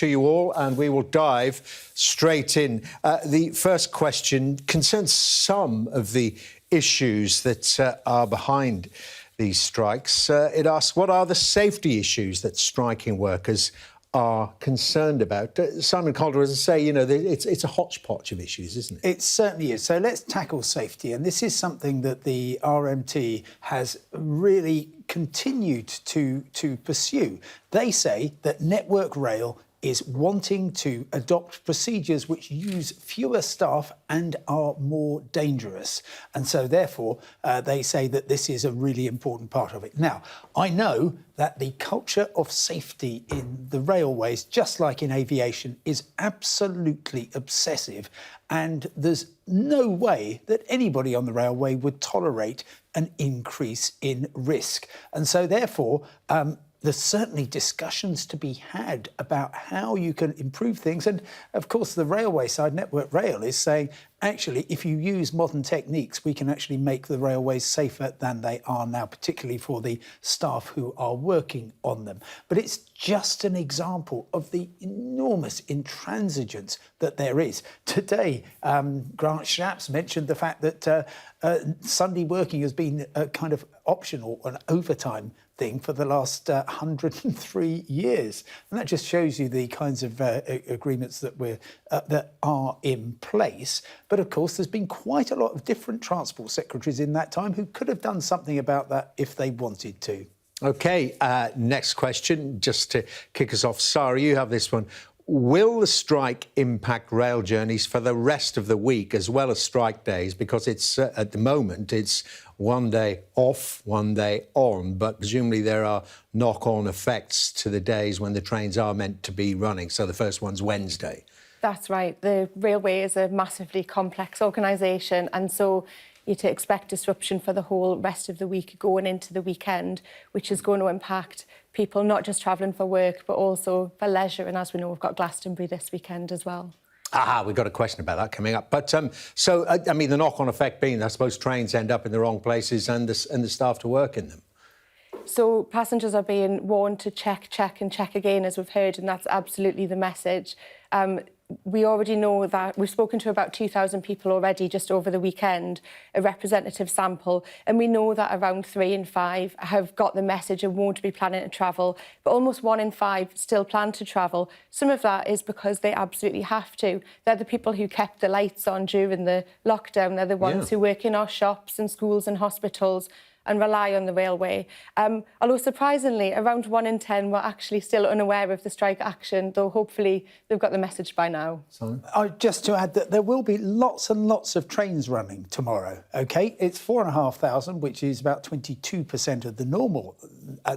to you all, and we will dive straight in. The first question concerns some of the issues that are behind these strikes. It asks, what are the safety issues that striking workers are concerned about? Simon Calder, as I say, you know, it's a hodgepodge of issues, isn't it? It certainly is. So let's tackle safety. And this is something that the RMT has really continued to pursue. They say that Network Rail is wanting to adopt procedures which use fewer staff and are more dangerous. And so, therefore, they say that this is a really important part of it. Now, I know that the culture of safety in the railways, just like in aviation, is absolutely obsessive. And there's no way that anybody on the railway would tolerate an increase in risk. And so, therefore, there's certainly discussions to be had about how you can improve things. And of course, the railway side, Network Rail, is saying, actually, if you use modern techniques, we can actually make the railways safer than they are now, particularly for the staff who are working on them. But it's just an example of the enormous intransigence that there is. Today, Grant Shapps mentioned the fact that Sunday working has been a kind of optional, an overtime thing for the last 103 years. And that just shows you the kinds of agreements that are in place. But of course, there's been quite a lot of different transport secretaries in that time who could have done something about that if they wanted to. OK, next question, just to kick us off. Sarah, you have this one. Will the strike impact rail journeys for the rest of the week as well as strike days? Because it's at the moment, it's one day off, one day on, but presumably there are knock-on effects to the days when the trains are meant to be running. So the first one's Wednesday. That's right. The railway is a massively complex organisation, and so you're to expect disruption for the whole rest of the week going into the weekend, which is going to impact people not just travelling for work, but also for leisure. And as we know, we've got Glastonbury this weekend as well. We've got a question about that coming up. But I mean, the knock-on effect being, I suppose, trains end up in the wrong places and the staff to work in them. So passengers are being warned to check and check again, as we've heard, and that's absolutely the message. We already know that we've spoken to about 2,000 people already just over the weekend, a representative sample, and we know that around 3 in 5 have got the message and won't be planning to travel, but almost 1 in 5 still plan to travel. Some of that is because they absolutely have to. They're the people who kept the lights on during the lockdown. They're the ones who work in our shops and schools and hospitals and rely on the railway. Although surprisingly, around 1 in 10 were actually still unaware of the strike action, though hopefully they've got the message by now. Just to add that there will be lots and lots of trains running tomorrow, OK? It's 4,500, which is about 22% of the normal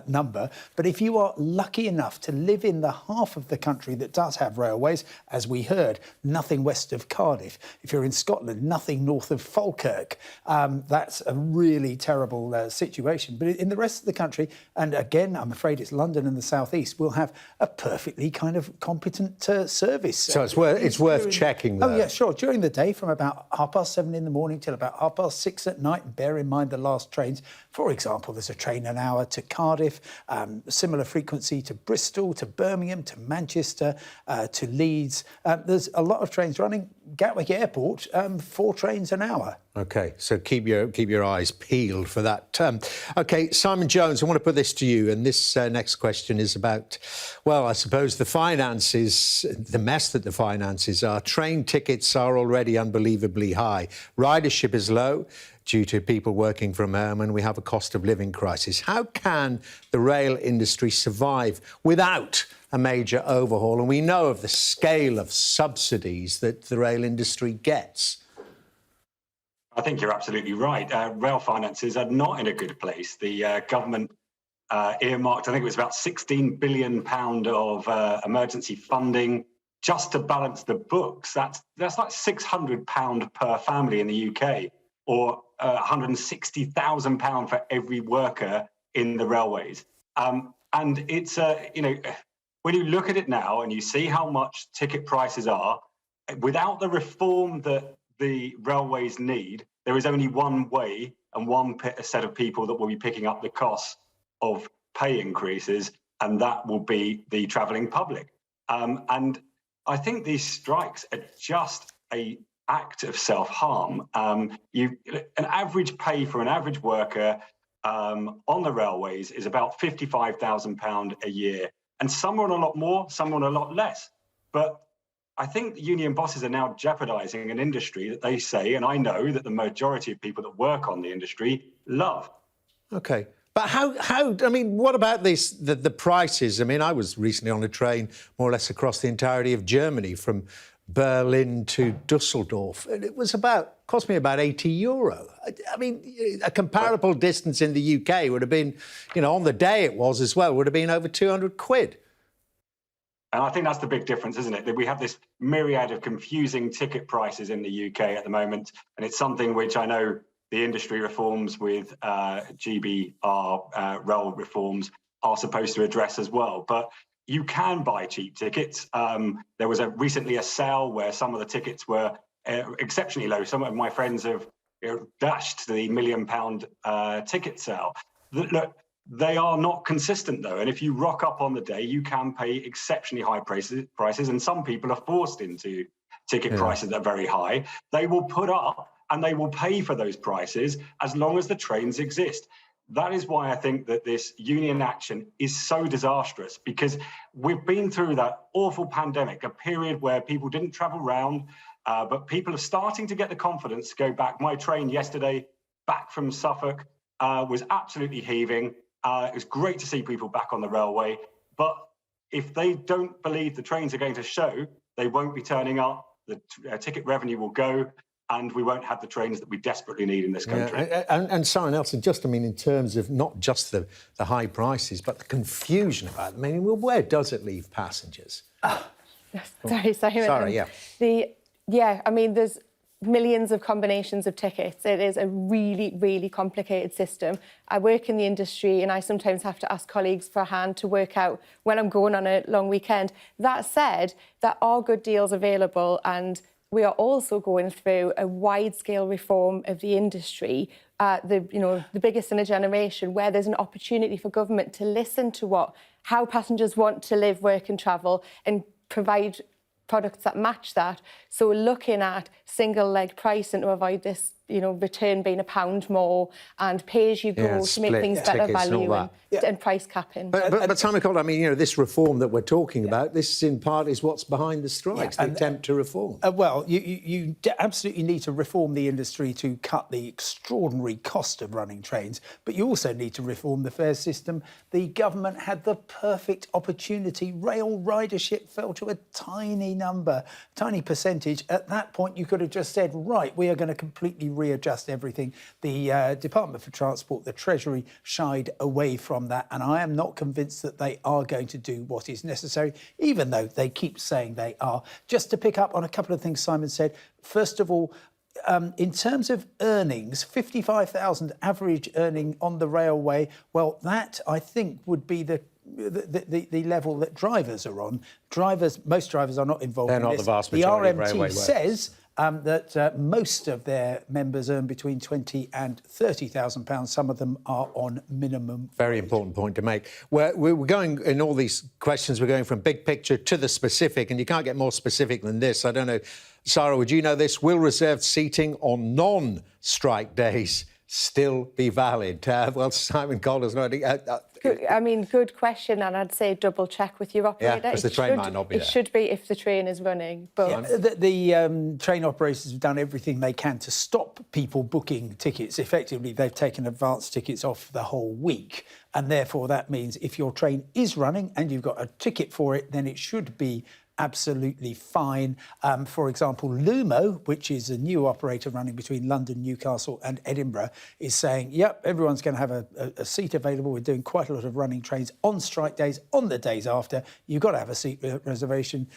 number. But if you are lucky enough to live in the half of the country that does have railways, as we heard, nothing west of Cardiff. If you're in Scotland, nothing north of Falkirk. That's a really terrible situation. But in the rest of the country, and again, I'm afraid it's London and the South East, will have a perfectly kind of competent service. So it's worth checking, though. Oh, yeah, sure. During the day, from about 7:30 in the morning till about 6:30 at night, and bear in mind the last trains. For example, there's a train an hour to Cardiff, similar frequency to Bristol, to Birmingham, to Manchester, to Leeds. There's a lot of trains running. Gatwick Airport, 4 trains an hour. OK, so keep your eyes peeled for that. OK, Simon Jones, I want to put this to you, and this next question is about, well, I suppose the finances, the mess that the finances are. Train tickets are already unbelievably high. Ridership is low due to people working from home, and we have a cost of living crisis. How can the rail industry survive without a major overhaul? And we know of the scale of subsidies that the rail industry gets. I think you're absolutely right. Rail finances are not in a good place. The government earmarked, I think it was about £16 billion of emergency funding just to balance the books. That's like £600 per family in the UK, or £160,000 for every worker in the railways. And it's, when you look at it now and you see how much ticket prices are, without the reform that the railways need, there is only one way and one set of people that will be picking up the costs of pay increases, and that will be the travelling public. And I think these strikes are just an act of self-harm. An average pay for an average worker on the railways is about £55,000 a year. And some are on a lot more, some on a lot less. But I think the union bosses are now jeopardizing an industry that they say, and I know that the majority of people that work on the industry love. Okay. But I mean, what about the prices? I mean, I was recently on a train more or less across the entirety of Germany from Berlin to Dusseldorf. And it was cost me about €80. I mean, a comparable distance in the UK would have been, on the day it was as well, would have been over £200. And I think that's the big difference, isn't it? That we have this myriad of confusing ticket prices in the UK at the moment. And it's something which I know the industry reforms with GBR rail reforms are supposed to address as well. But you can buy cheap tickets. There was recently a sale where some of the tickets were exceptionally low. Some of my friends have dashed the £1 million ticket sale. Look, they are not consistent though. And if you rock up on the day, you can pay exceptionally high prices. And some people are forced into ticket prices that are very high. They will put up and they will pay for those prices as long as the trains exist. That is why I think that this union action is so disastrous, because we've been through that awful pandemic, a period where people didn't travel around, but people are starting to get the confidence to go back. My train yesterday back from Suffolk was absolutely heaving. It was great to see people back on the railway, but if they don't believe the trains are going to show, they won't be turning up, the ticket revenue will go, and we won't have the trains that we desperately need in this country. And Simon Nelson, in terms of not just the high prices, but the confusion about them. I mean, where does it leave passengers? Sorry, Simon. I mean, there's millions of combinations of tickets. It is a really, really complicated system. I work in the industry and I sometimes have to ask colleagues for a hand to work out when I'm going on a long weekend. That said, there are good deals available, and we are also going through a wide-scale reform of the industry, the biggest in a generation, where there's an opportunity for government to listen to how passengers want to live, work and travel, and provide products that match that. So we're looking at single leg pricing to avoid this, return being £1 more, and pay as you go to make things better value and price capping. But Simon Cole, I mean, this reform that we're talking about, this in part is what's behind the strikes, the attempt to reform. Well, you absolutely need to reform the industry to cut the extraordinary cost of running trains, but you also need to reform the fare system. The government had the perfect opportunity. Rail ridership fell to a tiny percentage. At that point, you could have just said, right, we are going to completely readjust everything. The Department for Transport, the Treasury, shied away from that, and I am not convinced that they are going to do what is necessary, even though they keep saying they are. Just to pick up on a couple of things Simon said, first of all, in terms of earnings, 55,000 average earning on the railway, well, that I think would be the level that drivers are on. Most drivers are not involved in this. They're not the vast majority of railway RMT says that most of their members earn between £20,000 and £30,000. Some of them are on minimum. Very important point to make. We're going, in all these questions, we're going from big picture to the specific, and you can't get more specific than this. I don't know, Sarah, would you know this? Will reserved seating on non-strike days still be valid? Well, Simon Calder's not. Good question, and I'd say double check with your operator. Yeah, because the train might not be there. It should be if the train is running. But the train operators have done everything they can to stop people booking tickets. Effectively, they've taken advance tickets off the whole week, and therefore that means if your train is running and you've got a ticket for it, then it should be absolutely fine. For example, Lumo, which is a new operator running between London, Newcastle and Edinburgh, is saying, yep, everyone's going to have a seat available. We're doing quite a lot of running trains on strike days, on the days after. You've got to have a seat reservation.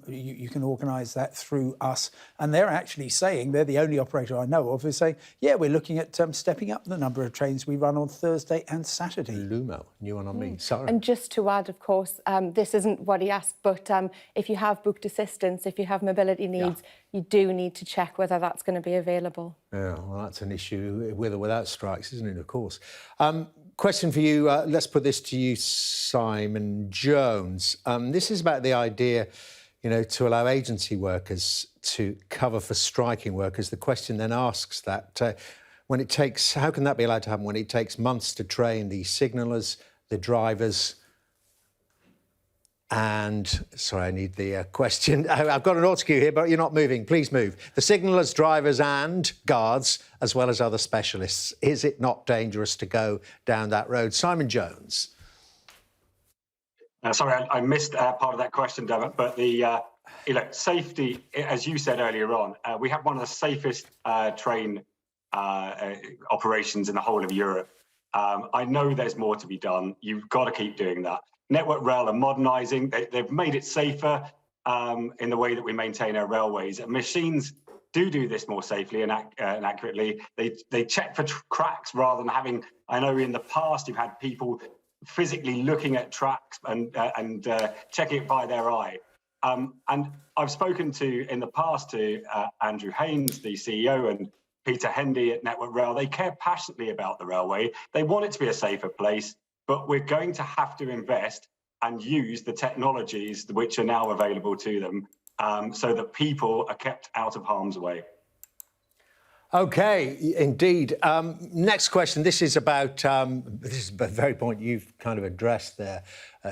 You can organise that through us. And they're actually saying, they're the only operator I know of, who's saying, yeah, we're looking at stepping up the number of trains we run on Thursday and Saturday. Lumo, new one on me. Sorry. And just to add, of course, this isn't what he asked, but if you have booked assistance, if you have mobility needs, you do need to check whether that's going to be available. Yeah, well, that's an issue with or without strikes, isn't it, of course. Question for you, let's put this to you, Simon Jones. This is about the idea, to allow agency workers to cover for striking workers. The question then asks that how can that be allowed to happen when it takes months to train the signallers, the drivers, and, sorry, I need the question. I've got an autocue here, but you're not moving. Please move. The signallers, drivers and guards, as well as other specialists. Is it not dangerous to go down that road? Simon Jones. Sorry, I missed part of that question, David, but the safety, as you said earlier on, we have one of the safest train operations in the whole of Europe. I know there's more to be done. You've got to keep doing that. Network Rail are modernising. They've made it safer in the way that we maintain our railways. And machines do this more safely and accurately. They check for cracks rather than having. I know in the past you've had people physically looking at tracks and checking it by their eye. And I've spoken in the past to Andrew Haynes, the CEO, and Peter Hendy at Network Rail. They care passionately about the railway. They want it to be a safer place. But we're going to have to invest and use the technologies which are now available to them so that people are kept out of harm's way. OK, indeed. Next question. This is about, this is the very point you've kind of addressed there,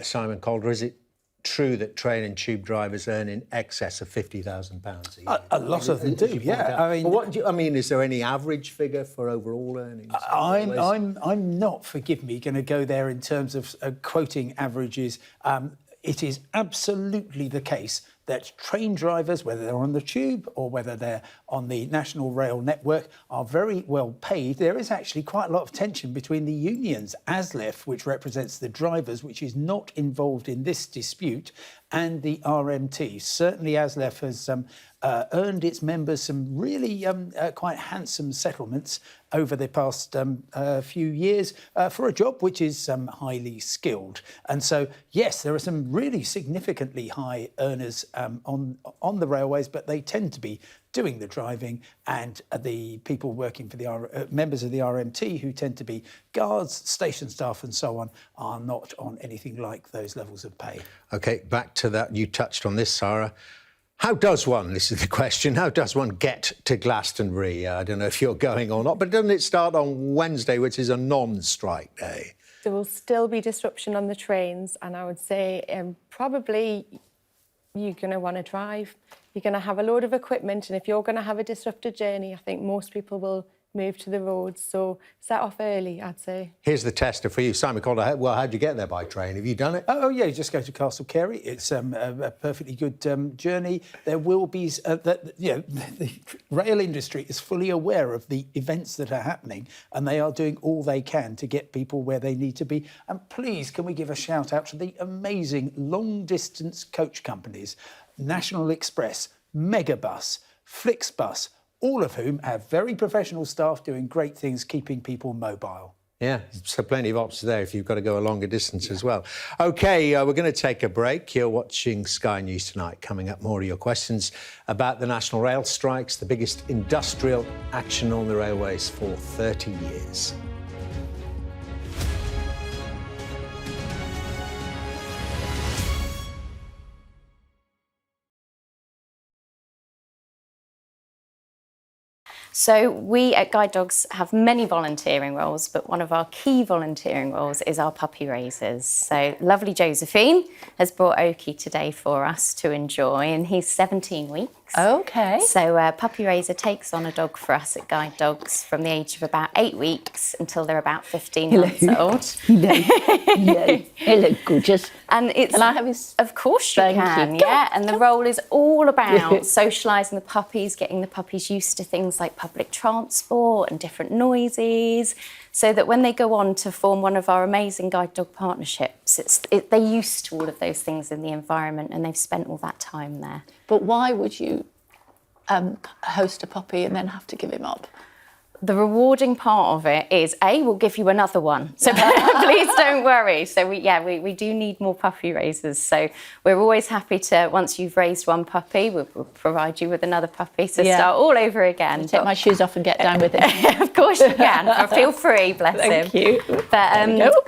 Simon Calder. Is it true that train and tube drivers earn in excess of £50,000 a year? A lot of them do, yeah. I mean, is there any average figure for overall earnings? I'm not, forgive me, going to go there in terms of quoting averages. It is absolutely the case that train drivers, whether they're on the tube or whether they're on the National Rail Network, are very well paid. There is actually quite a lot of tension between the unions, ASLEF, which represents the drivers, which is not involved in this dispute, and the RMT. Certainly ASLEF has earned its members some really quite handsome settlements over the past few years for a job which is highly skilled. And so, yes, there are some really significantly high earners on the railways, but they tend to be doing the driving, and the people working for the members of the RMT, who tend to be guards, station staff and so on, are not on anything like those levels of pay. OK, back to that. You touched on this, Sarah. How does one, this is the question, how does one get to Glastonbury? I don't know if you're going or not, but doesn't it start on Wednesday, which is a non-strike day? There will still be disruption on the trains, and I would say probably you're going to want to drive. You're going to have a load of equipment, and if you're going to have a disrupted journey, I think most people will move to the roads. So set off early, I'd say. Here's the tester for you, Simon Calder. Well, how'd you get there by train? Have you done it? Oh, yeah, you just go to Castle Carey. It's a perfectly good journey. There will be, the rail industry is fully aware of the events that are happening, and they are doing all they can to get people where they need to be. And please, can we give a shout out to the amazing long-distance coach companies, National Express, Megabus, Flixbus, all of whom have very professional staff doing great things, keeping people mobile. Yeah, so plenty of options there if you've got to go a longer distance as well. OK, we're going to take a break. You're watching Sky News Tonight. Coming up, more of your questions about the National Rail strikes, the biggest industrial action on the railways for 30 years. So we at Guide Dogs have many volunteering roles, but one of our key volunteering roles is our puppy raisers. So lovely Josephine has brought Oki today for us to enjoy, and he's 17 weeks. Okay. So puppy raiser takes on a dog for us at Guide Dogs from the age of about 8 weeks until they're about 15 months old. He looks gorgeous. And it's, can I have his? Of course you can. Yeah. And the role is all about socialising the puppies, getting the puppies used to things like public transport and different noises, so that when they go on to form one of our amazing guide dog partnerships, they're used to all of those things in the environment, and they've spent all that time there. But why would you host a puppy and then have to give him up? the rewarding part of it is, we'll give you another one. So please don't worry. So we do need more puppy raisers. So we're always happy to, once you've raised one puppy, we'll provide you with another puppy. So start all over again. I'll take my shoes off and get down with it. Of course you can. Feel free, bless him. Thank you. But,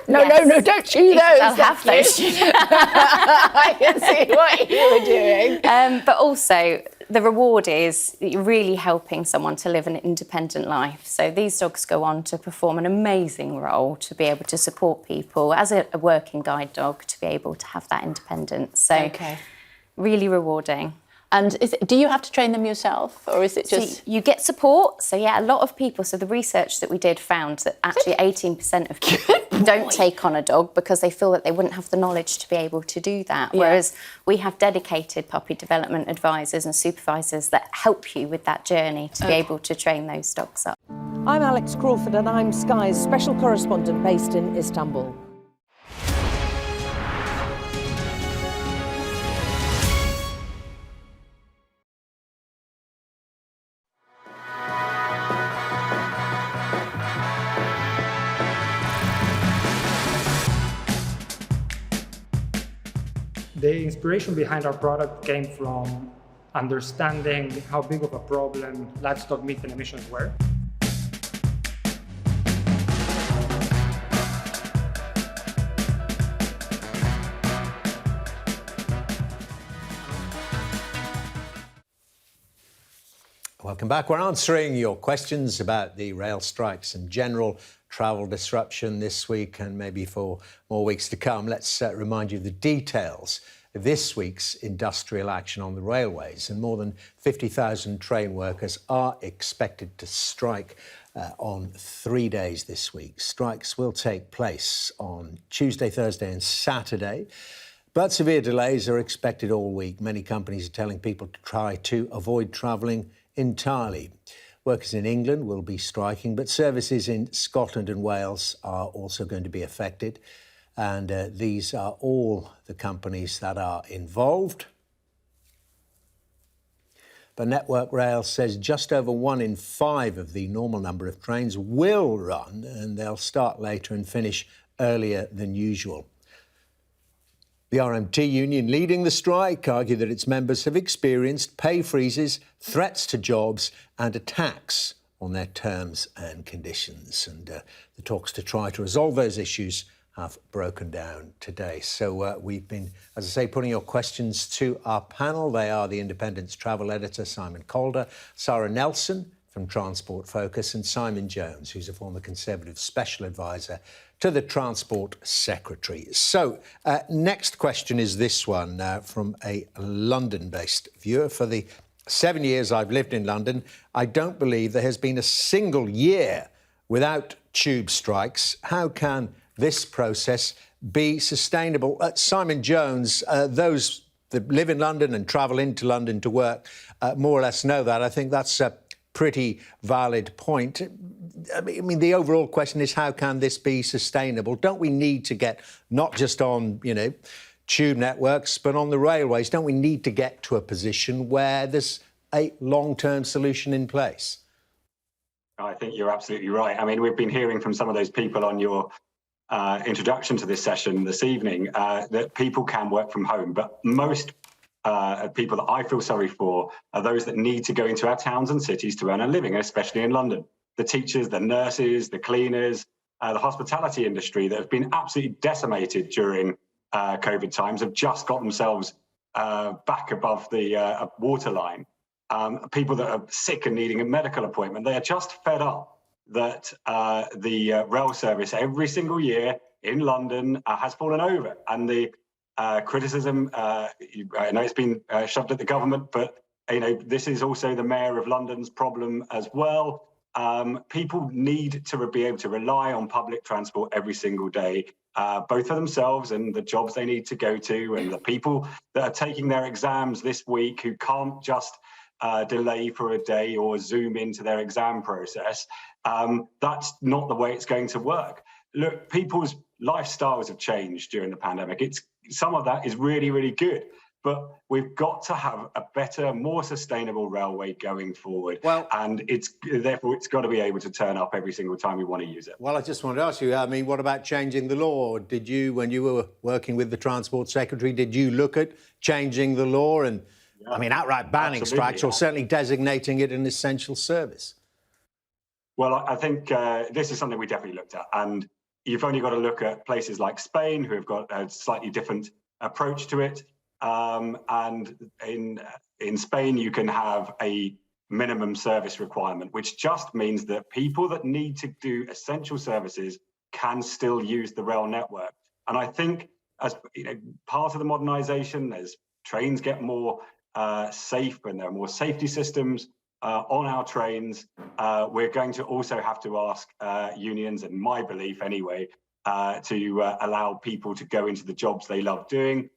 No, don't chew those. I'll have those. I can see what you were doing. But also, the reward is that you're really helping someone to live an independent life. So these dogs go on to perform an amazing role, to be able to support people as a working guide dog, to be able to have that independence. So really rewarding. And do you have to train them yourself, or is it just... So you get support. So a lot of people, so the research that we did found that actually 18% of people don't take on a dog because they feel that they wouldn't have the knowledge to be able to do that. Whereas we have dedicated puppy development advisors and supervisors that help you with that journey to be able to train those dogs up. I'm Alex Crawford and I'm Sky's special correspondent based in Istanbul. The inspiration behind our product came from understanding how big of a problem livestock methane emissions were. Welcome back. We're answering your questions about the rail strikes and general travel disruption this week and maybe for more weeks to come. Let's remind you the details of this week's industrial action on the railways. And more than 50,000 train workers are expected to strike on 3 days this week. Strikes will take place on Tuesday, Thursday and Saturday. But severe delays are expected all week. Many companies are telling people to try to avoid travelling entirely. Workers in England will be striking, but services in Scotland and Wales are also going to be affected. And these are all the companies that are involved. But Network Rail says just over 1 in 5 of the normal number of trains will run, and they'll start later and finish earlier than usual. The RMT union leading the strike argue that its members have experienced pay freezes, threats to jobs and attacks on their terms and conditions. And the talks to try to resolve those issues have broken down today. So we've been, as I say, putting your questions to our panel. They are the Independent's travel editor, Simon Calder, Sarah Nelson from Transport Focus, and Simon Jones, who's a former Conservative special advisor to the Transport Secretary. So, next question is this one from a London-based viewer. For the 7 years I've lived in London, I don't believe there has been a single year without tube strikes. How can this process be sustainable? Simon Jones, those that live in London and travel into London to work more or less know that. I think that's a pretty valid point. I mean, the overall question is, how can this be sustainable? Don't we need to get, not just on, tube networks, but on the railways, don't we need to get to a position where there's a long-term solution in place? I think you're absolutely right. I mean, we've been hearing from some of those people on your introduction to this session this evening that people can work from home, but most people that I feel sorry for are those that need to go into our towns and cities to earn a living, especially in London. The teachers, the nurses, the cleaners, the hospitality industry that have been absolutely decimated during COVID times have just got themselves back above the waterline. People that are sick and needing a medical appointment, they are just fed up that the rail service every single year in London has fallen over. And the criticism, I know it's been shoved at the government, but this is also the Mayor of London's problem as well. People need to be able to rely on public transport every single day, both for themselves and the jobs they need to go to, and the people that are taking their exams this week who can't just delay for a day or zoom into their exam process. That's not the way it's going to work. Look, people's lifestyles have changed during the pandemic. Some of that is really, really good. but we've got to have a better, more sustainable railway going forward. Well, and therefore it's got to be able to turn up every single time we want to use it. Well, I just wanted to ask you, I mean, what about changing the law? Did you, when you were working with the Transport Secretary, did you look at changing the law and, Yeah, I mean, outright banning strikes or certainly designating it an essential service? Well, I think this is something we definitely looked at. And you've only got to look at places like Spain, who have got a slightly different approach to it. And in Spain, you can have a minimum service requirement, which just means that people that need to do essential services can still use the rail network. And I think as part of the modernisation, as trains get more safe and there are more safety systems on our trains, we're going to also have to ask unions, and my belief anyway, to allow people to go into the jobs they love doing.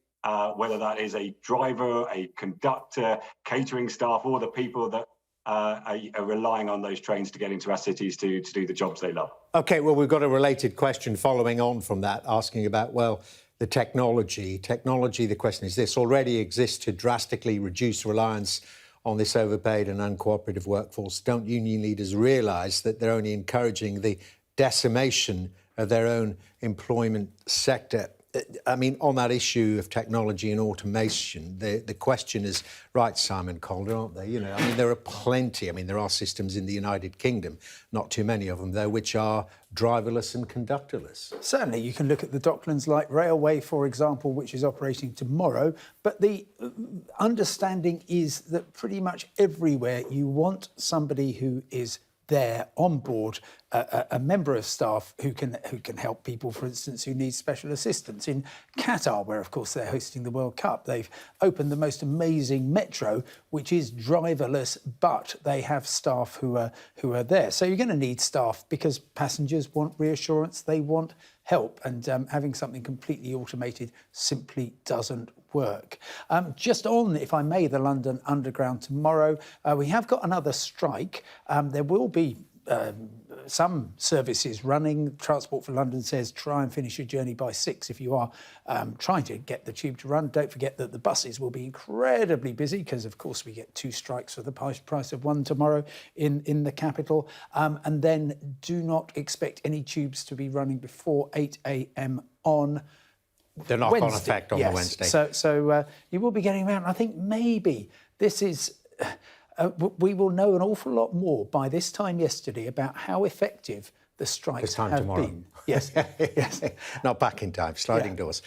Whether that is a driver, a conductor, catering staff, or the people that are relying on those trains to get into our cities to do the jobs they love. OK, well, we've got a related question following on from that, asking about, well, the technology. Technology, the question is this, already exists to drastically reduce reliance on this overpaid and uncooperative workforce. Don't union leaders realise that they're only encouraging the decimation of their own employment sector? I mean, on that issue of technology and automation, the question is, right, Simon Calder, aren't they? You know, I mean, there are plenty. I mean, there are systems in the United Kingdom, not too many of them, though, which are driverless and conductorless. Certainly, you can look at the Docklands Light Railway, for example, which is operating tomorrow. But the understanding is that pretty much everywhere you want somebody who is there on board, a member of staff who can help people, for instance, who need special assistance. In Qatar, where of course they're hosting the World Cup, they've opened the most amazing metro, which is driverless, but they have staff who are there. So you're going to need staff because passengers want reassurance, they want help, and having something completely automated simply doesn't work. Just on, if I may, the London Underground tomorrow, we have got another strike. There will be some services running. Transport for London says try and finish your journey by 6 if you are trying to get the tube to run. Don't forget that the buses will be incredibly busy because, of course, we get 2 strikes for the price of 1 tomorrow in the capital. And then do not expect any tubes to be running before 8 a.m. on The knock-on effect on the Wednesday. So you will be getting around. I think maybe this is... we will know an awful lot more by this time yesterday about how effective the strikes have been. Yes, yes. Not back in time, sliding doors.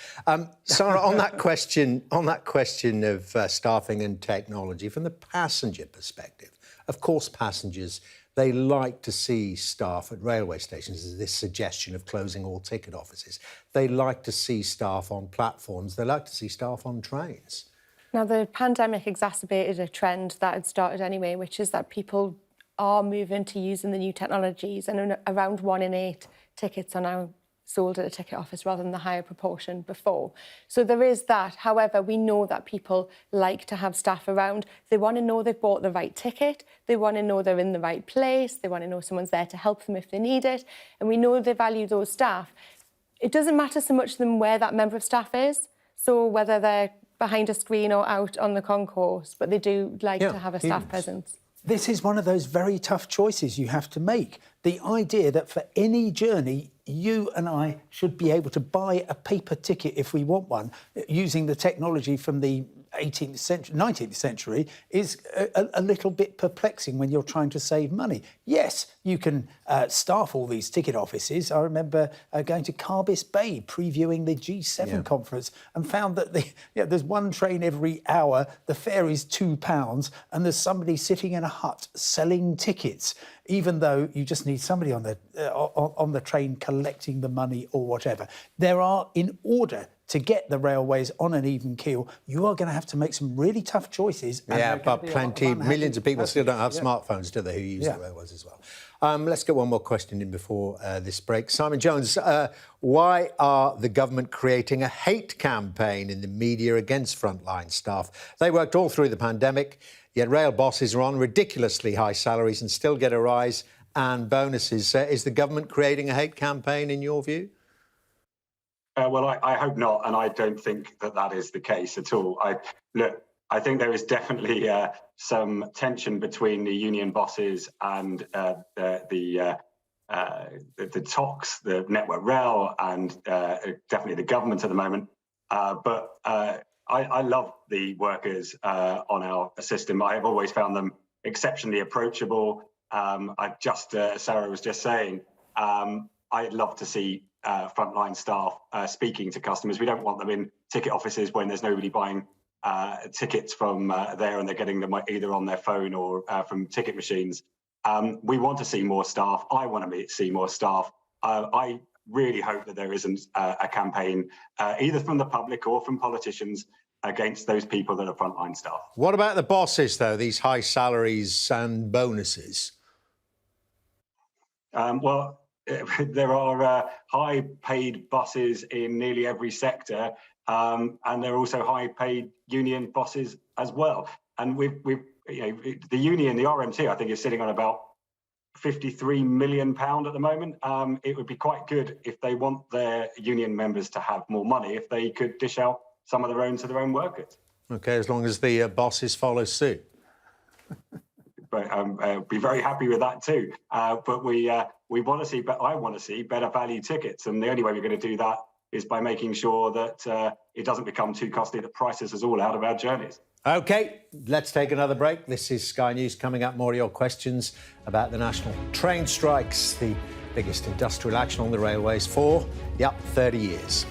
Sarah, on that question of staffing and technology, from the passenger perspective, of course, passengers, they like to see staff at railway stations. There's this suggestion of closing all ticket offices. They like to see staff on platforms. They like to see staff on trains. Now, the pandemic exacerbated a trend that had started anyway, which is that people are moving to using the new technologies, and around 1 in 8 tickets are now sold at a ticket office rather than the higher proportion before. So there is that. However, we know that people like to have staff around. They want to know they've bought the right ticket. They want to know they're in the right place. They want to know someone's there to help them if they need it. And we know they value those staff. It doesn't matter so much to them where that member of staff is. So whether they're behind a screen or out on the concourse, but they do like to have a staff presence. This is one of those very tough choices you have to make. The idea that for any journey, you and I should be able to buy a paper ticket if we want one, using the technology from the 18th century, 19th century, is a little bit perplexing when you're trying to save money. Yes, you can staff all these ticket offices. I remember going to Carbis Bay, previewing the G7 conference, and found that there's one train every hour, the fare is £2, and there's somebody sitting in a hut selling tickets, even though you just need somebody on the train collecting the money or whatever. There are, in order to get the railways on an even keel, you are going to have to make some really tough choices. Yeah, but millions of people still don't have smartphones, do they, who use the railways as well. Let's get one more question in before this break. Simon Jones, why are the government creating a hate campaign in the media against frontline staff? They worked all through the pandemic, yet rail bosses are on ridiculously high salaries and still get a rise and bonuses. Is the government creating a hate campaign, in your view? Well, I hope not, and I don't think that is the case at all. I think there is definitely some tension between the union bosses and the TOCs, the Network Rail, and definitely the government at the moment. But I love the workers on our system. I have always found them exceptionally approachable. Sarah was just saying, I'd love to see frontline staff speaking to customers. We don't want them in ticket offices when there's nobody buying tickets from there and they're getting them either on their phone or from ticket machines. We want to see more staff. I want to see more staff. I really hope that there isn't a campaign, either from the public or from politicians, against those people that are frontline staff. What about the bosses, though, these high salaries and bonuses? Well, there are high-paid bosses in nearly every sector, and there are also high-paid union bosses as well. And the union, the RMT, I think, is sitting on about £53 million at the moment. It would be quite good if they want their union members to have more money, if they could dish out some of their own to their own workers. OK, as long as the bosses follow suit. But I'll be very happy with that too. But we want to see, I want to see better value tickets, and the only way we're going to do that is by making sure that it doesn't become too costly that prices us all out of our journeys. OK, let's take another break. This is Sky News. Coming up, more of your questions about the national train strikes, the biggest industrial action on the railways for 30 years.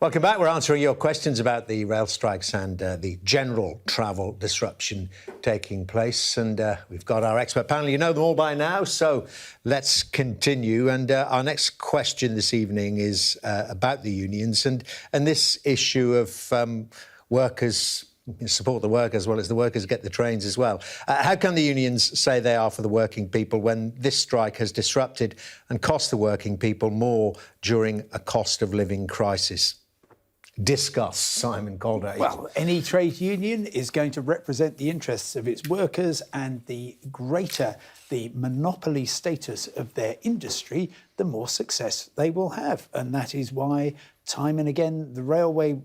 Welcome back. We're answering your questions about the rail strikes and the general travel disruption taking place. And we've got our expert panel. You know them all by now, so let's continue. And our next question this evening is about the unions and this issue of workers support the workers as well as the workers get the trains as well. How can the unions say they are for the working people when this strike has disrupted and cost the working people more during a cost of living crisis? Discuss, Simon Calder. Well, any trade union is going to represent the interests of its workers, and the greater the monopoly status of their industry, the more success they will have. And that is why, time and again, the railway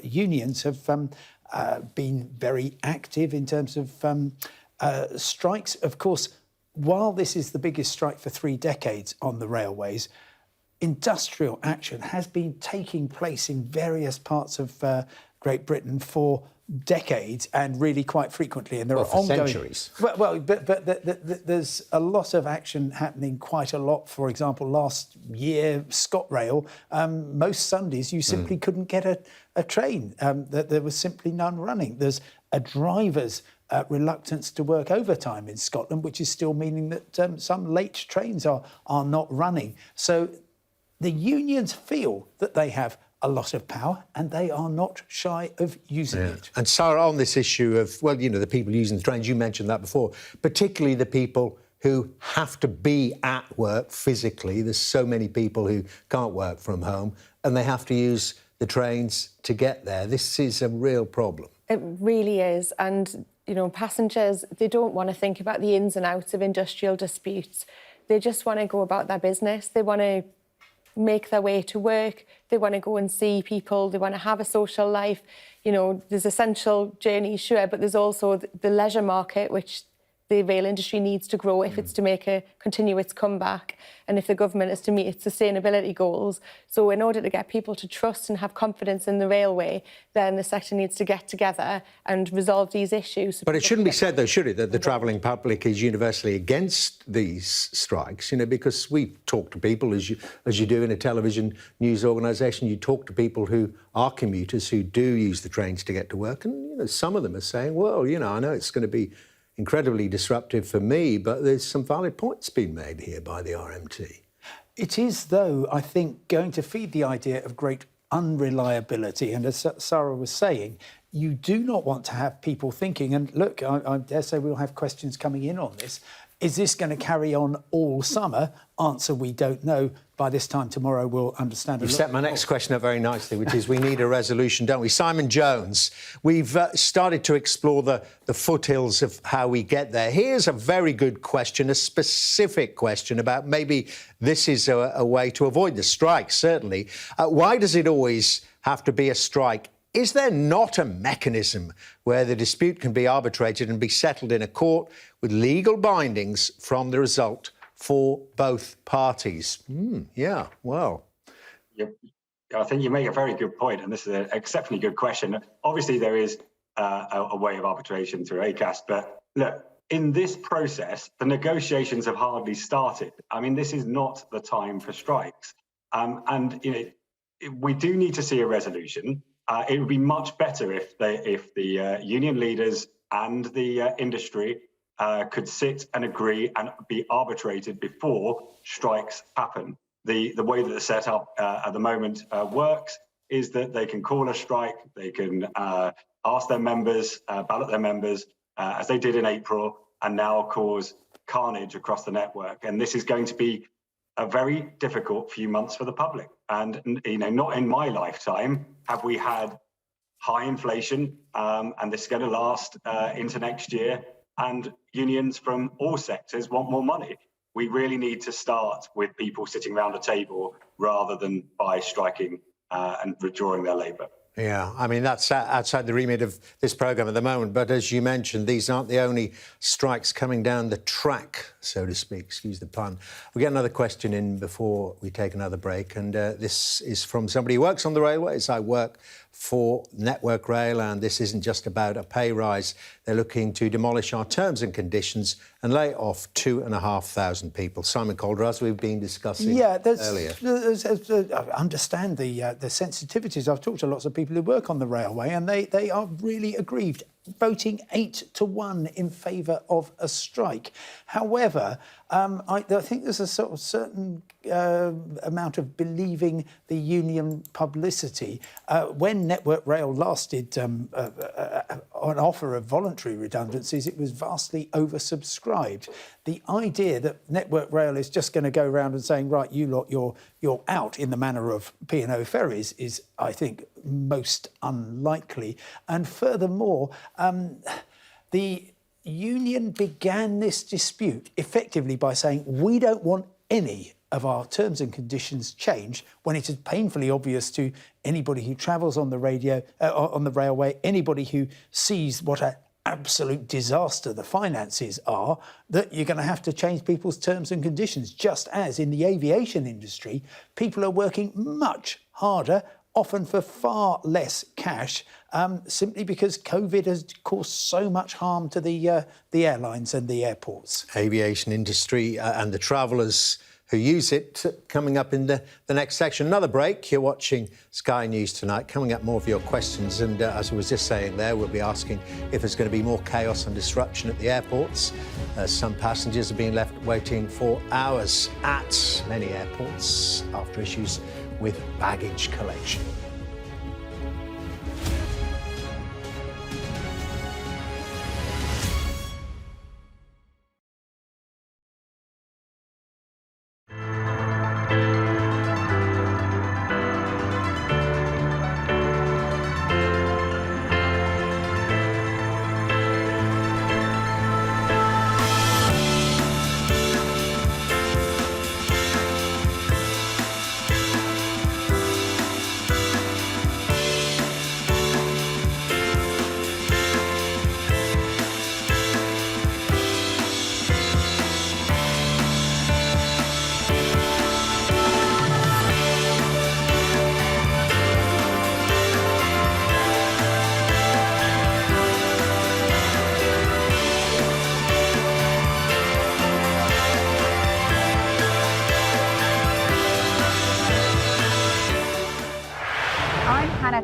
unions have been very active in terms of strikes. Of course, while this is the biggest strike for 3 decades on the railways, industrial action has been taking place in various parts of Great Britain for decades and really quite frequently. And there are ongoing centuries. But there's a lot of action happening quite a lot. For example, last year, ScotRail, most Sundays you simply couldn't get a train. There was simply none running. There's a driver's reluctance to work overtime in Scotland, which is still meaning that some late trains are not running. So the unions feel that they have a lot of power and they are not shy of using it. And Sarah, on this issue of, well, you know, the people using the trains, you mentioned that before, particularly the people who have to be at work physically. There's so many people who can't work from home and they have to use the trains to get there. This is a real problem. It really is. And, you know, passengers, they don't want to think about the ins and outs of industrial disputes. They just want to go about their business. They want to make their way to work, they want to go and see people, they want to have a social life. You know, there's essential journeys, sure, but there's also the leisure market, which the rail industry needs to grow if it's to continue its comeback and if the government is to meet its sustainability goals. So in order to get people to trust and have confidence in the railway, then the sector needs to get together and resolve these issues. But it shouldn't be said, though, should it, that the travelling public is universally against these strikes, you know, because we talk to people, as you do in a television news organisation, you talk to people who are commuters who do use the trains to get to work, and, you know, some of them are saying, well, you know, I know it's going to be incredibly disruptive for me, but there's some valid points being made here by the RMT. It is, though, I think, going to feed the idea of great unreliability. And as Sarah was saying, you do not want to have people thinking, and look, I dare say we'll have questions coming in on this, is this going to carry on all summer? Answer, we don't know. By this time tomorrow, we'll understand a lot. You've set my next question up very nicely, which is we need a resolution, don't we? Simon Jones, we've started to explore the foothills of how we get there. Here's a very good question, a specific question about maybe this is a way to avoid the strike, certainly. Why does it always have to be a strike? Is there not a mechanism where the dispute can be arbitrated and be settled in a court with legal bindings from the result for both parties? Yeah, well. I think you make a very good point, and this is an exceptionally good question. Obviously, there is a way of arbitration through ACAS, but look, in this process, the negotiations have hardly started. I mean, this is not the time for strikes. And you know, we do need to see a resolution. It would be much better if the union leaders and the industry could sit and agree and be arbitrated before strikes happen. The way that the setup at the moment works is that they can call a strike, they can ask their members, ballot their members, as they did in April, and now cause carnage across the network. And this is going to be a very difficult few months for the public. And, you know, not in my lifetime have we had high inflation, and this is going to last into next year. And unions from all sectors want more money. We really need to start with people sitting around a table rather than by striking and withdrawing their labour. Yeah, I mean, that's outside the remit of this programme at the moment. But as you mentioned, these aren't the only strikes coming down the track, so to speak. Excuse the pun. We get another question in before we take another break. And this is from somebody who works on the railways. I work for Network Rail, and this isn't just about a pay rise. They're looking to demolish our terms and conditions and lay off 2,500 people. Simon Calder, as we've been discussing earlier. I understand the sensitivities. I've talked to lots of people who work on the railway, and they are really aggrieved, voting 8-1 in favour of a strike. However, I think there's a sort of certain amount of believing the union publicity. When Network Rail last did an offer of voluntary redundancies, it was vastly oversubscribed. The idea that Network Rail is just going to go around and saying, right, you lot, you're out in the manner of P&O ferries is, I think, most unlikely. And furthermore, the union began this dispute effectively by saying, we don't want any of our terms and conditions changed, when it is painfully obvious to anybody who travels on the railway, anybody who sees what an absolute disaster the finances are, that you're going to have to change people's terms and conditions, just as in the aviation industry, people are working much harder, often for far less cash, simply because COVID has caused so much harm to the airlines and the airports. Aviation industry and the travellers who use it, coming up in the next section. Another break. You're watching Sky News tonight. Coming up, more of your questions. And as I was just saying there, we'll be asking if there's going to be more chaos and disruption at the airports. Some passengers are being left waiting for hours at many airports after issues with baggage collection.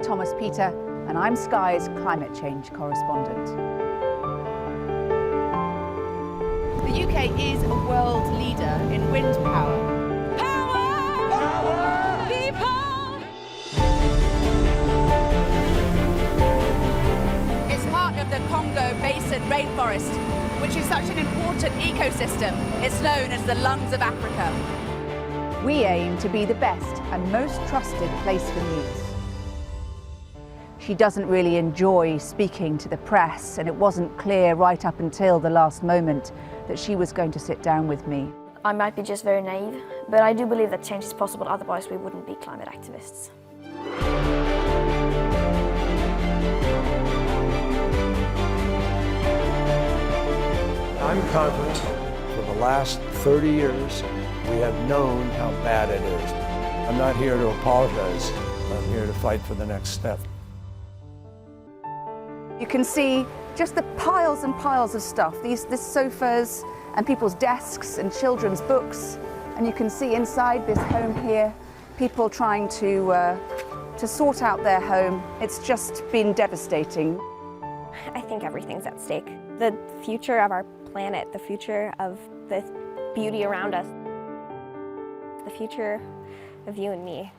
Thomas Peter, and I'm Sky's climate change correspondent. The UK is a world leader in wind power. Power! Power! People! It's part of the Congo Basin rainforest, which is such an important ecosystem. It's known as the lungs of Africa. We aim to be the best and most trusted place for news. She doesn't really enjoy speaking to the press, and it wasn't clear right up until the last moment that she was going to sit down with me. I might be just very naive, but I do believe that change is possible, otherwise we wouldn't be climate activists. I'm confident for the last 30 years we have known how bad it is. I'm not here to apologize, I'm here to fight for the next step. You can see just the piles and piles of stuff, these sofas and people's desks and children's books. And you can see inside this home here, people trying to sort out their home. It's just been devastating. I think everything's at stake. The future of our planet, the future of the beauty around us, the future of you and me.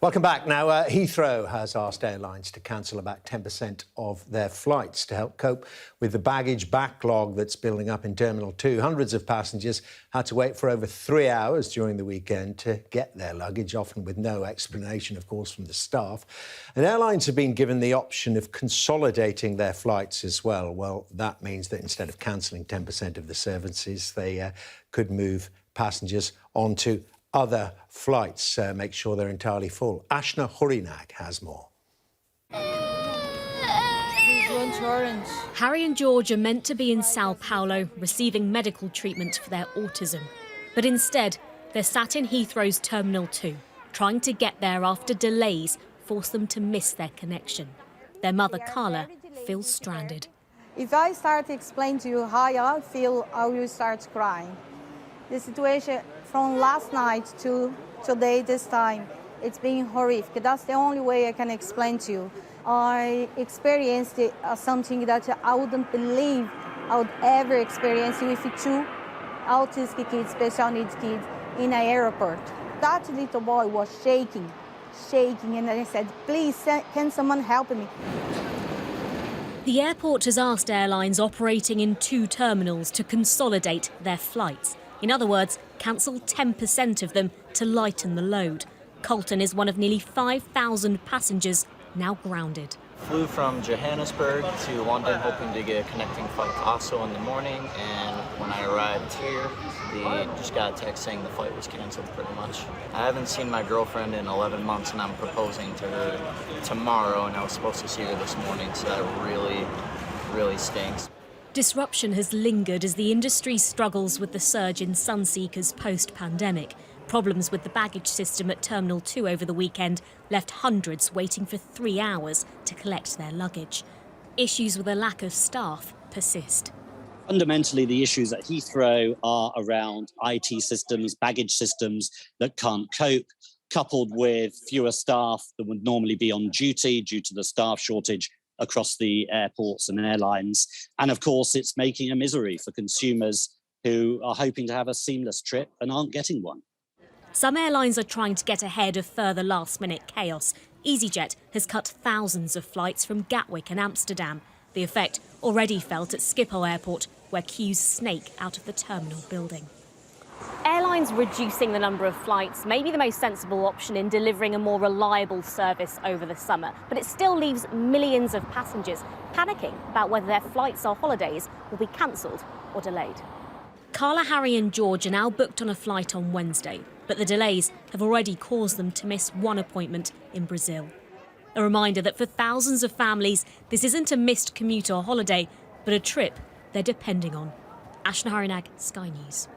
Welcome back. Now, Heathrow has asked airlines to cancel about 10% of their flights to help cope with the baggage backlog that's building up in Terminal 2. Hundreds of passengers had to wait for over 3 hours during the weekend to get their luggage, often with no explanation, of course, from the staff. And airlines have been given the option of consolidating their flights as well. Well, that means that instead of cancelling 10% of the services, they could move passengers onto other flights, make sure they're entirely full. Ashna Horinag has more. Harry and George are meant to be in Sao Paulo receiving medical treatment for their autism. But instead, they're sat in Heathrow's Terminal 2, trying to get there after delays force them to miss their connection. Their mother, Carla, feels stranded. If I start to explain to you how I feel, I will start crying. The situation from last night to today, this time, it's been horrific. That's the only way I can explain to you. I experienced something that I wouldn't believe I would ever experience with 2 autistic kids, special needs kids, in an airport. That little boy was shaking, and I said, please, can someone help me? The airport has asked airlines operating in 2 terminals to consolidate their flights. In other words, cancel 10% of them to lighten the load. Colton is one of nearly 5,000 passengers now grounded. Flew from Johannesburg to London hoping to get a connecting flight to Oslo in the morning, and when I arrived here, just got a text saying the flight was cancelled pretty much. I haven't seen my girlfriend in 11 months and I'm proposing to her tomorrow, and I was supposed to see her this morning, so that really stinks. Disruption has lingered as the industry struggles with the surge in Sunseekers post-pandemic. Problems with the baggage system at Terminal 2 over the weekend left hundreds waiting for 3 hours to collect their luggage. Issues with a lack of staff persist. Fundamentally, the issues at Heathrow are around IT systems, baggage systems that can't cope, coupled with fewer staff that would normally be on duty due to the staff shortage across the airports and airlines. And of course, it's making a misery for consumers who are hoping to have a seamless trip and aren't getting one. Some airlines are trying to get ahead of further last-minute chaos. EasyJet has cut thousands of flights from Gatwick and Amsterdam. The effect already felt at Schiphol Airport, where queues snake out of the terminal building. Airlines reducing the number of flights may be the most sensible option in delivering a more reliable service over the summer, but it still leaves millions of passengers panicking about whether their flights or holidays will be cancelled or delayed. Carla, Harry and George are now booked on a flight on Wednesday, but the delays have already caused them to miss one appointment in Brazil. A reminder that for thousands of families, this isn't a missed commute or holiday, but a trip they're depending on. Ashna Horinag, Sky News.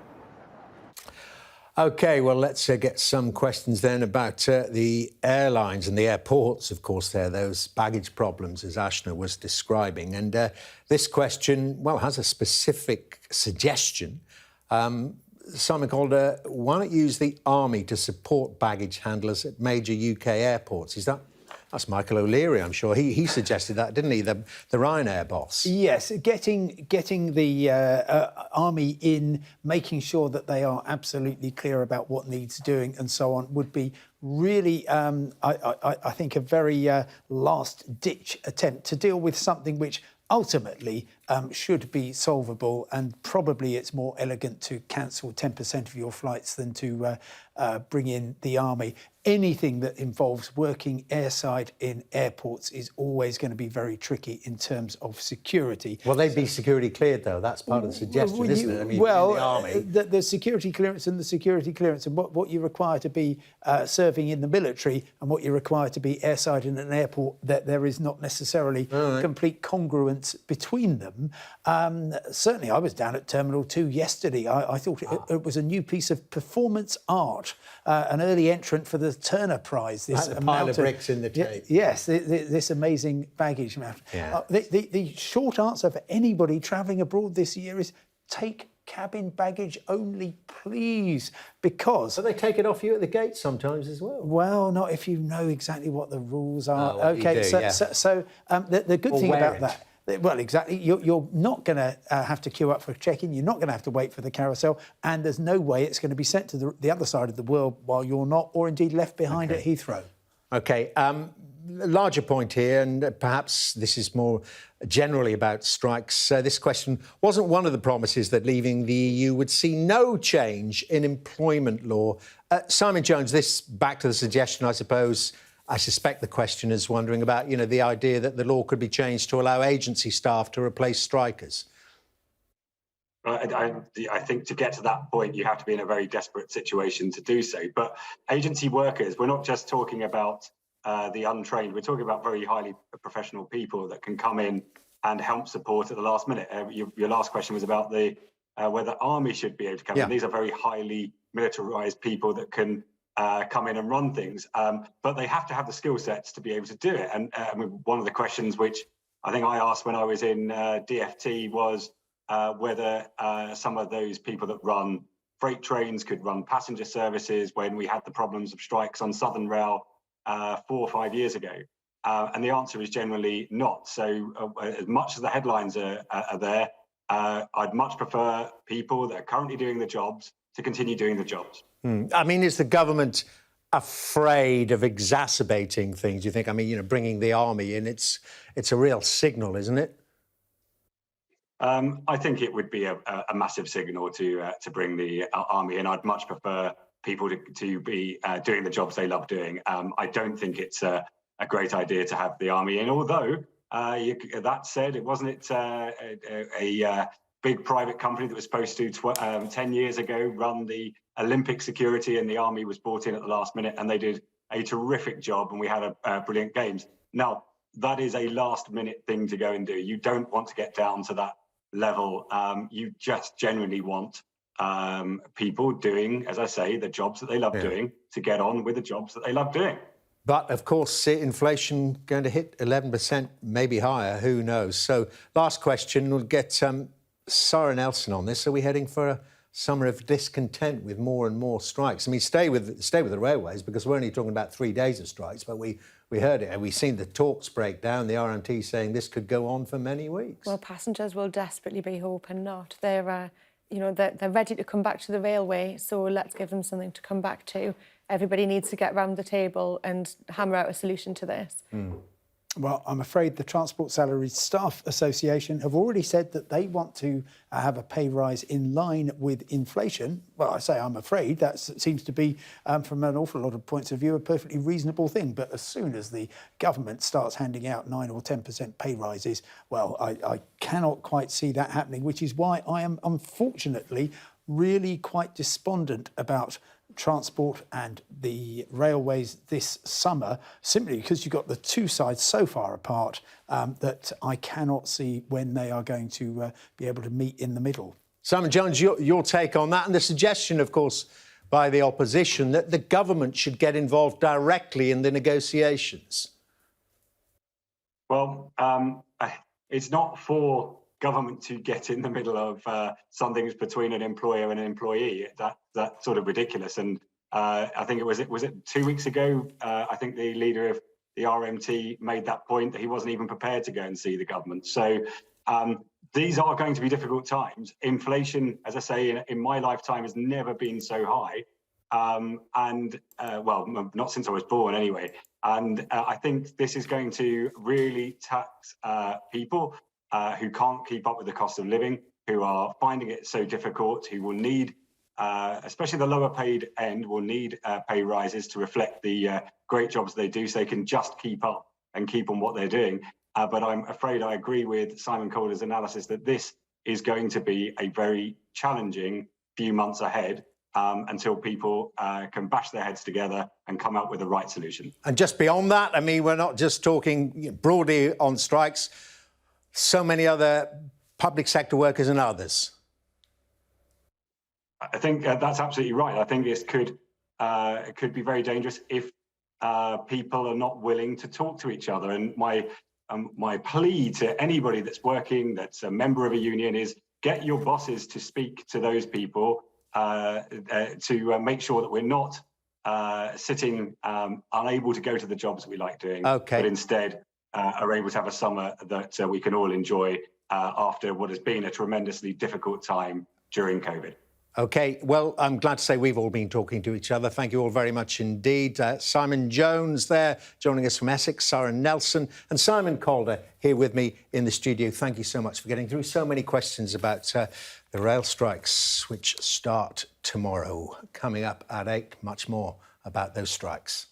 OK, well, let's get some questions then about the airlines and the airports, of course, those baggage problems, as Ashna was describing. And this question, well, has a specific suggestion. Simon Calder, why not use the Army to support baggage handlers at major UK airports? That's Michael O'Leary, I'm sure. He suggested that, didn't he, the Ryanair boss? Yes, getting the Army in, making sure that they are absolutely clear about what needs doing and so on would be really, I think, a very last-ditch attempt to deal with something which ultimately should be solvable, and probably it's more elegant to cancel 10% of your flights than to bring in the Army. Anything that involves working airside in airports is always going to be very tricky in terms of security. Well, they'd be security cleared, though. That's part of the suggestion, isn't it? I mean, well, the Army. The security clearance and what you require to be serving in the military and what you require to be airside in an airport, that there is not necessarily complete congruence between them. Certainly, I was down at Terminal 2 yesterday. I thought it was a new piece of performance art, an early entrant for the Turner Prize. This pile of bricks in the tape. Yes, this amazing baggage mountain. Yeah. The short answer for anybody travelling abroad this year is take cabin baggage only, please, because... So they take it off you at the gate sometimes as well? Well, not if you know exactly what the rules are. OK, so the good thing about that... Well, exactly. You're not going to have to queue up for check-in. You're not going to have to wait for the carousel. And there's no way it's going to be sent to the other side of the world while you're not, or indeed left behind at Heathrow. OK. Larger point here, and perhaps this is more generally about strikes. This question: wasn't one of the promises that leaving the EU would see no change in employment law? Simon Jones, this back to the suggestion, I suppose. I suspect the question is wondering about, the idea that the law could be changed to allow agency staff to replace strikers. I think to get to that point, you have to be in a very desperate situation to do so. But agency workers, we're not just talking about the untrained. We're talking about very highly professional people that can come in and help support at the last minute. Your last question was about whether army should be able to come in. These are very highly militarized people that can come in and run things, but they have to have the skill sets to be able to do it. And one of the questions which I think I asked when I was in DFT was whether some of those people that run freight trains could run passenger services when we had the problems of strikes on Southern Rail 4 or 5 years ago. And the answer is generally not. So as much as the headlines are there, I'd much prefer people that are currently doing the jobs to continue doing the jobs. I mean, is the government afraid of exacerbating things, do you think? I mean, bringing the army in, it's a real signal, isn't it? I think it would be a massive signal to bring the army in. I'd much prefer people to be doing the jobs they love doing. I don't think it's a great idea to have the army in, although that said, wasn't a big private company that was supposed to 10 years ago run the Olympic security, and the army was brought in at the last minute, and they did a terrific job, and we had a brilliant games. Now, that is a last minute thing to go and do. You don't want to get down to that level. You just genuinely want people doing, as I say, the jobs that they love doing, to get on with the jobs that they love doing. But, of course, inflation going to hit 11%, maybe higher, who knows? So, last question, we'll get Sarah Nelson on this. Are we heading for a summer of discontent with more and more strikes? I mean, stay with the railways, because we're only talking about 3 days of strikes, but we heard it and we've seen the talks break down, the RMT saying this could go on for many weeks. Well, passengers will desperately be hoping not. They're ready to come back to the railway, so let's give them something to come back to. Everybody needs to get round the table and hammer out a solution to this. Well, I'm afraid the Transport Salaried Staff Association have already said that they want to have a pay rise in line with inflation. Well, I say I'm afraid. That seems to be, from an awful lot of points of view, a perfectly reasonable thing. But as soon as the government starts handing out 9 or 10% pay rises, well, I cannot quite see that happening, which is why I am, unfortunately, really quite despondent about transport and the railways this summer, simply because you've got the two sides so far apart that I cannot see when they are going to be able to meet in the middle. Simon Jones, your take on that, and the suggestion, of course, by the opposition that the government should get involved directly in the negotiations. Well, it's not for government to get in the middle of something between an employer and an employee. That's sort of ridiculous. And I think was it 2 weeks ago? I think the leader of the RMT made that point that he wasn't even prepared to go and see the government. So these are going to be difficult times. Inflation, as I say, in my lifetime has never been so high. Well, not since I was born anyway. And I think this is going to really tax people who can't keep up with the cost of living, who are finding it so difficult, who will need, especially the lower paid end, will need pay rises to reflect the great jobs they do, so they can just keep up and keep on what they're doing. But I'm afraid I agree with Simon Calder's analysis that this is going to be a very challenging few months ahead until people can bash their heads together and come up with the right solution. And just beyond that, I mean, we're not just talking broadly on strikes. So many other public sector workers and others. I think that's absolutely right. I think this could be very dangerous if people are not willing to talk to each other. And my plea to anybody that's working, that's a member of a union, is get your bosses to speak to those people to make sure that we're not sitting unable to go to the jobs that we like doing, but instead are able to have a summer that we can all enjoy after what has been a tremendously difficult time during COVID. OK, well, I'm glad to say we've all been talking to each other. Thank you all very much indeed. Simon Jones there, joining us from Essex, Sarah Nelson and Simon Calder here with me in the studio. Thank you so much for getting through so many questions about the rail strikes, which start tomorrow. Coming up at 8, much more about those strikes.